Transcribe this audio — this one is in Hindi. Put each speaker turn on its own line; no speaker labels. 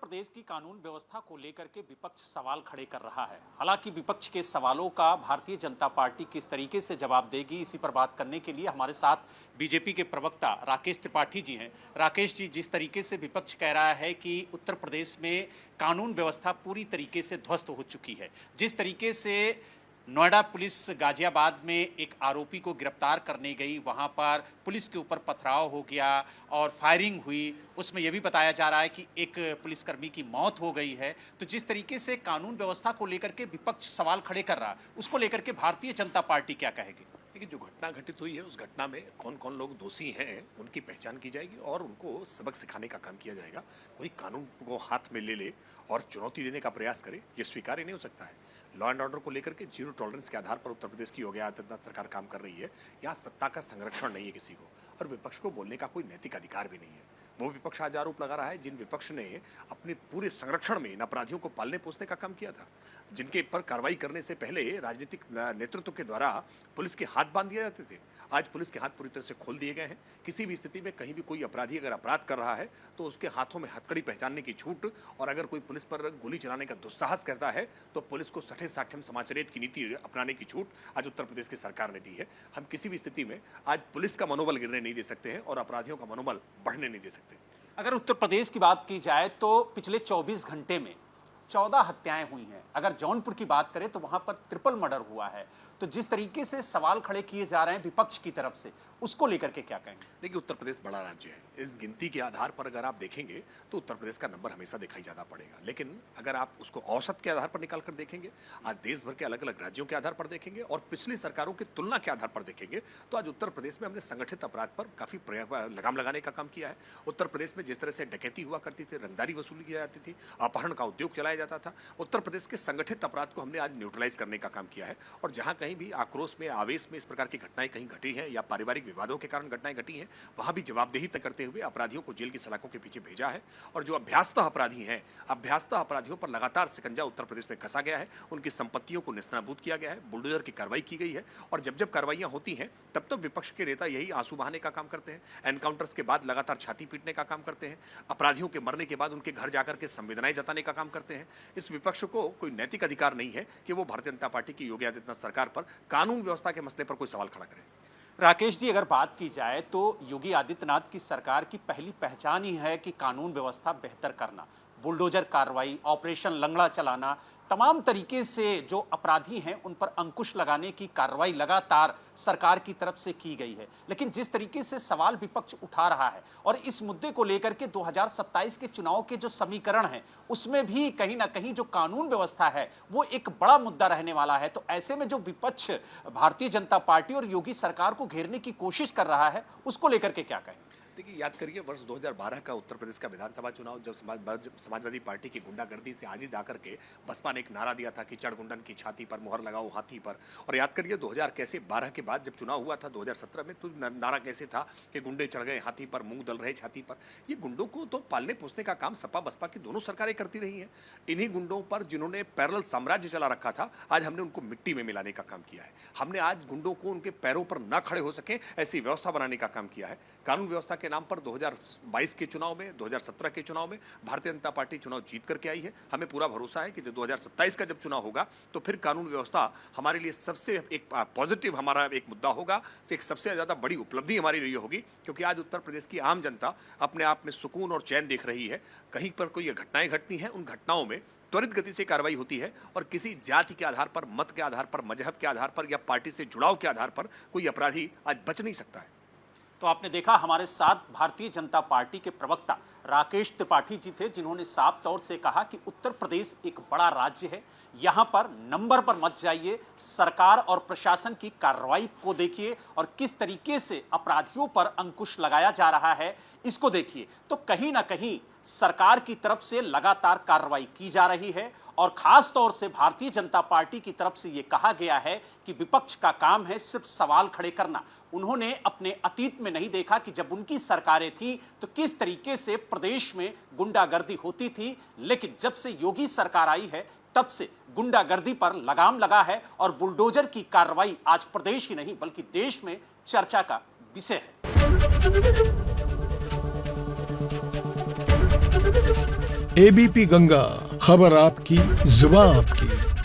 प्रदेश की कानून व्यवस्था को लेकर के विपक्ष सवाल खड़े कर रहा है। हालांकि विपक्ष के सवालों का भारतीय जनता पार्टी किस तरीके से जवाब देगी, इसी पर बात करने के लिए हमारे साथ बीजेपी के प्रवक्ता राकेश त्रिपाठी जी हैं। राकेश जी, जिस तरीके से विपक्ष कह रहा है कि उत्तर प्रदेश में कानून व्यवस्था पूरी तरीके से ध्वस्त हो चुकी है, जिस तरीके से नोएडा पुलिस गाजियाबाद में एक आरोपी को गिरफ्तार करने गई, वहां पर पुलिस के ऊपर पथराव हो गया और फायरिंग हुई, उसमें यह भी बताया जा रहा है कि एक पुलिसकर्मी की मौत हो गई है। तो जिस तरीके से कानून व्यवस्था को लेकर के विपक्ष सवाल खड़े कर रहा है, उसको लेकर के भारतीय जनता पार्टी क्या कहेगी?
देखिए, जो घटना घटित हुई है उस घटना में कौन कौन लोग दोषी हैं उनकी पहचान की जाएगी और उनको सबक सिखाने का काम किया जाएगा। कोई कानून को हाथ में ले ले और चुनौती देने का प्रयास करे, ये स्वीकार्य नहीं हो सकता है। लॉ एंड ऑर्डर को लेकर के जीरो टॉलरेंस के आधार पर उत्तर प्रदेश की योगी आदित्यनाथ सरकार काम कर रही है। यहाँ सत्ता का संरक्षण नहीं है किसी को, और विपक्ष को बोलने का कोई नैतिक अधिकार भी नहीं है। वो विपक्ष आज आरोप लगा रहा है जिन विपक्ष ने अपने पूरे संरक्षण में इन अपराधियों को पालने पोसने का काम किया था, जिनके पर कार्रवाई करने से पहले राजनीतिक नेतृत्व के द्वारा पुलिस के हाथ बांध दिए जाते थे। आज पुलिस के हाथ पूरी तरह से खोल दिए गए हैं। किसी भी स्थिति में कहीं भी कोई अपराधी अगर अपराध कर रहा है तो उसके हाथों में हथकड़ी पहचानने की छूट, और अगर कोई पुलिस पर गोली चलाने का दुस्साहस करता है तो पुलिस को सठे साठ्यम समाचरित की नीति अपनाने की छूट आज उत्तर प्रदेश की सरकार ने दी है। हम किसी भी स्थिति में आज पुलिस का मनोबल गिरने नहीं दे सकते हैं और अपराधियों का मनोबल बढ़ने नहीं दे सकते।
अगर उत्तर प्रदेश की बात की जाए तो पिछले 24 घंटे में 14 हत्याएं हुई हैं। अगर जौनपुर की बात करें तो वहां पर ट्रिपल मर्डर हुआ है। तो जिस तरीके से सवाल खड़े किए जा रहे हैं विपक्ष की तरफ से, उसको लेकर के क्या कहेंगे?
देखिए, उत्तर प्रदेश बड़ा राज्य है। इस गिनती के आधार पर अगर आप देखेंगे तो उत्तर प्रदेश का नंबर हमेशा दिखाई ज्यादा पड़ेगा, लेकिन अगर आप उसको औसत के आधार पर निकाल कर देखेंगे, आज देश भर के अलग अलग राज्यों के आधार पर देखेंगे और पिछली सरकारों की तुलना के आधार पर देखेंगे, तो आज उत्तर प्रदेश में हमने संगठित अपराध पर काफी लगाम लगाने का काम किया है। उत्तर प्रदेश में जिस तरह से डकैती हुआ करती थी, रंगदारी वसूली की जाती थी, अपहरण का उद्योग चलाया जाता था, उत्तर प्रदेश के संगठित अपराध को हमने आज न्यूट्रलाइज करने का काम किया है। और जहां कहीं भी आक्रोश में, आवेश में इस प्रकार की घटनाएं कहीं घटी हैं या पारिवारिक विवादों के कारण घटनाएं घटी हैं, वहां भी जवाबदेही तय करते हुए अपराधियों को जेल की सलाखों के पीछे भेजा है। और जो अभ्यासतः अपराधी हैं, अभ्यासतः अपराधियों पर लगातार शिकंजा उत्तर प्रदेश में कसा गया है, उनकी संपत्तियों को निस्तानाबूद किया गया है, बुलडोजर की कार्रवाई की गई है। और जब जब कार्रवाइयां होती हैं तब तब विपक्ष के नेता यही आंसू बहाने का काम करते हैं, एनकाउंटर्स के बाद लगातार छाती पीटने का काम करते हैं, अपराधियों के मरने के बाद उनके घर जाकर के संवेदनाएं जताने का काम करते हैं। इस विपक्ष को कोई नैतिक अधिकार नहीं है कि वो भारतीय जनता पार्टी की योगी आदित्यनाथ सरकार पर कानून व्यवस्था के मसले पर कोई सवाल खड़ा करे।
राकेश जी, अगर बात की जाए तो योगी आदित्यनाथ की सरकार की पहली पहचान ही है कि कानून व्यवस्था बेहतर करना, बुलडोजर कार्रवाई, ऑपरेशन लंगड़ा चलाना, तमाम तरीके से जो अपराधी हैं उन पर अंकुश लगाने की कार्रवाई लगातार सरकार की तरफ से की गई है। लेकिन जिस तरीके से सवाल विपक्ष उठा रहा है और इस मुद्दे को लेकर के 2027 के चुनाव के जो समीकरण हैं उसमें भी कहीं ना कहीं जो कानून व्यवस्था है वो एक बड़ा मुद्दा रहने वाला है। तो ऐसे में जो विपक्ष भारतीय जनता पार्टी और योगी सरकार को घेरने की कोशिश कर रहा है, उसको लेकर के क्या कहें?
देखिए, याद करिए वर्ष 2012 का उत्तर प्रदेश का विधानसभा चुनाव, जब समाजवादी पार्टी की गुंडागर्दी से आजिज आकर के बसपा ने एक नारा दिया था कि चढ़ गुंडन की छाती पर मुहर लगाओ हाथी पर। और याद करिए 2012 के बाद जब चुनाव हुआ था 2017 में, तो नारा कैसे था कि गुंडे चढ़ गए हाथी पर, मूंग दल रहे छाती पर। ये गुंडों को तो पालने पोसने का काम सपा बसपा की दोनों सरकारें करती रही हैं। इन्हीं गुंडों पर जिन्होंने पैरेलल साम्राज्य चला रखा था, आज हमने उनको मिट्टी में मिलाने का काम किया है। हमने आज गुंडों को उनके पैरों पर न खड़े हो सके ऐसी व्यवस्था बनाने का काम किया है। कानून व्यवस्था के नाम पर 2022 के चुनाव में, 2017 के चुनाव में भारतीय जनता पार्टी चुनाव जीत करके आई है। हमें पूरा भरोसा है कि जब 2027 का जब चुनाव होगा तो फिर कानून व्यवस्था हमारे लिए सबसे एक पॉजिटिव हमारा एक मुद्दा होगा, एक सबसे ज्यादा बड़ी उपलब्धि हमारी लिए होगी, क्योंकि आज उत्तर प्रदेश की आम जनता अपने आप में सुकून और चैन देख रही है। कहीं पर कोई घटनाएं घटती हैं, उन घटनाओं में त्वरित गति से कार्रवाई होती है और किसी जाति के आधार पर, मत के आधार पर, मजहब के आधार पर या पार्टी से जुड़ाव के आधार पर कोई अपराधी आज बच नहीं सकता है।
तो आपने देखा, हमारे साथ भारतीय जनता पार्टी के प्रवक्ता राकेश त्रिपाठी जी थे, जिन्होंने साफ तौर से कहा कि उत्तर प्रदेश एक बड़ा राज्य है, यहां पर नंबर पर मत जाइए, सरकार और प्रशासन की कार्रवाई को देखिए और किस तरीके से अपराधियों पर अंकुश लगाया जा रहा है इसको देखिए। तो कहीं ना कहीं सरकार की तरफ से लगातार कार्रवाई की जा रही है और खास तौर से भारतीय जनता पार्टी की तरफ से यह कहा गया है कि विपक्ष का काम है सिर्फ सवाल खड़े करना। उन्होंने अपने अतीत में नहीं देखा कि जब उनकी सरकारें थी तो किस तरीके से प्रदेश में गुंडागर्दी होती थी, लेकिन जब से योगी सरकार आई है तब से गुंडागर्दी पर लगाम लगा है और बुलडोजर की कार्रवाई आज प्रदेश ही नहीं बल्कि देश में चर्चा का विषय है।
एबीपी गंगा, खबर आपकी, जुबान आपकी।